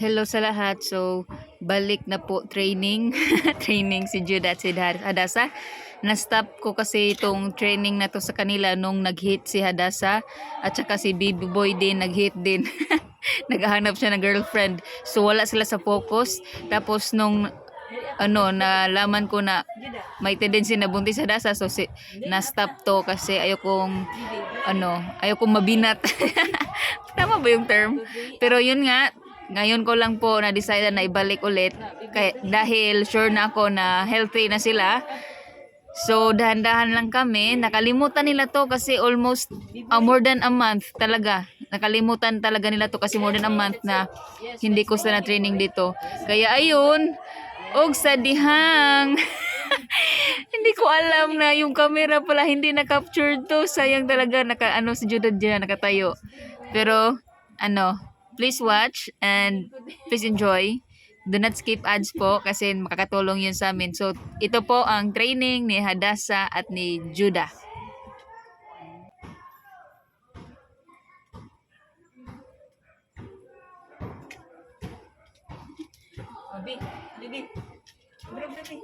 Hello sa lahat. So, balik na po training. Training si Jude at si Hadasa. Na-stop ko kasi itong training na to sa kanila nung nag-hit si Hadasa. At saka si Baby Boy din, nag-hit din. Naghahanap siya ng girlfriend. So, wala sila sa focus. Tapos nung nalaman ko na may tendency na buntis sa Hadasa. So, na-stop to kasi ayokong mabinat. Tama ba yung term? Pero yun nga, ngayon ko lang po na-decide na ibalik ulit dahil sure na ako na healthy na sila. So dahan-dahan lang kami. Nakalimutan nila to kasi almost more than a month talaga. Nakalimutan talaga nila to kasi more than a month na hindi ko sila na training dito. Kaya ayun, og sa dihang. Hindi ko alam na yung camera pala hindi na-capture to. Sayang talaga si Judah dyan nakatayo. Pero please watch and please enjoy. Do not skip ads po kasi makakatulong yun sa amin. So ito po ang training ni Hadasa at ni Judah. Bibi. Bro, bibi.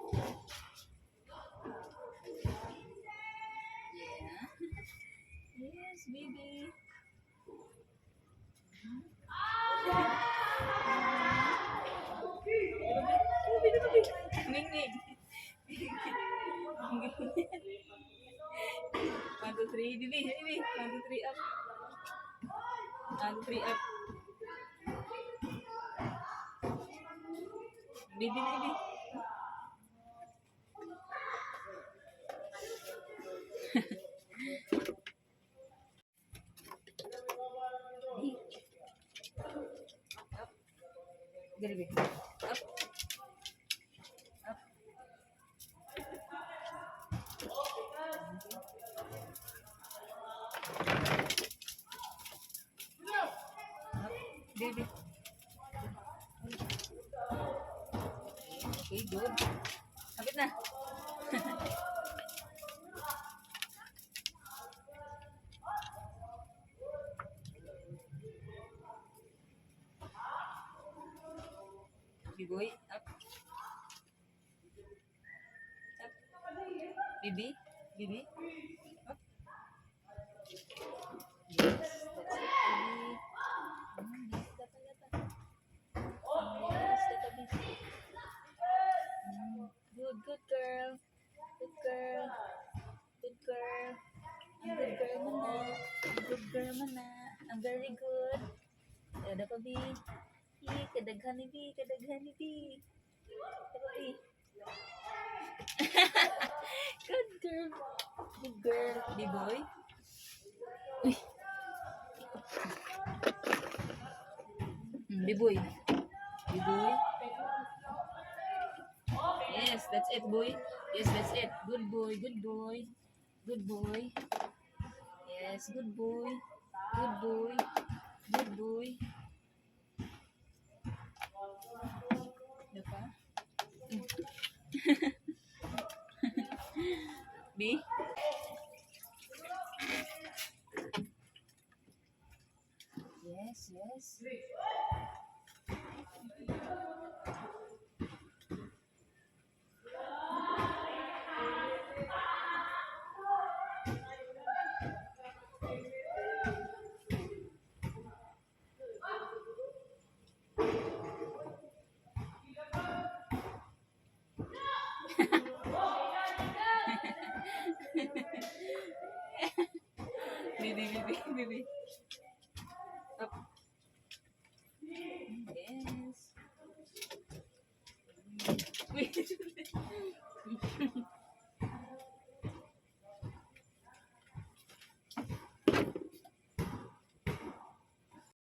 Yes, baby. Ning. 1, 2, 3, bibi. 1, 2, 3 up. 1, 2, 3 up. Bibi. Bibi. Up. Baby. Okay, good. Kapit na. Boy, up. Up. Bibi. Up. Yes, that's it, baby. Good girl. Good girl. Good girl. Good girl mana. Good girl mana. I'm very good. Ada pa bi? Kadaghan ni bi. Good girl. Good girl. B-boy. B-boy. Yes, that's it, boy. Yes, that's it. Good boy. Yes, good boy. Diba? B? Yes. Baby. Up. Yes. Wait.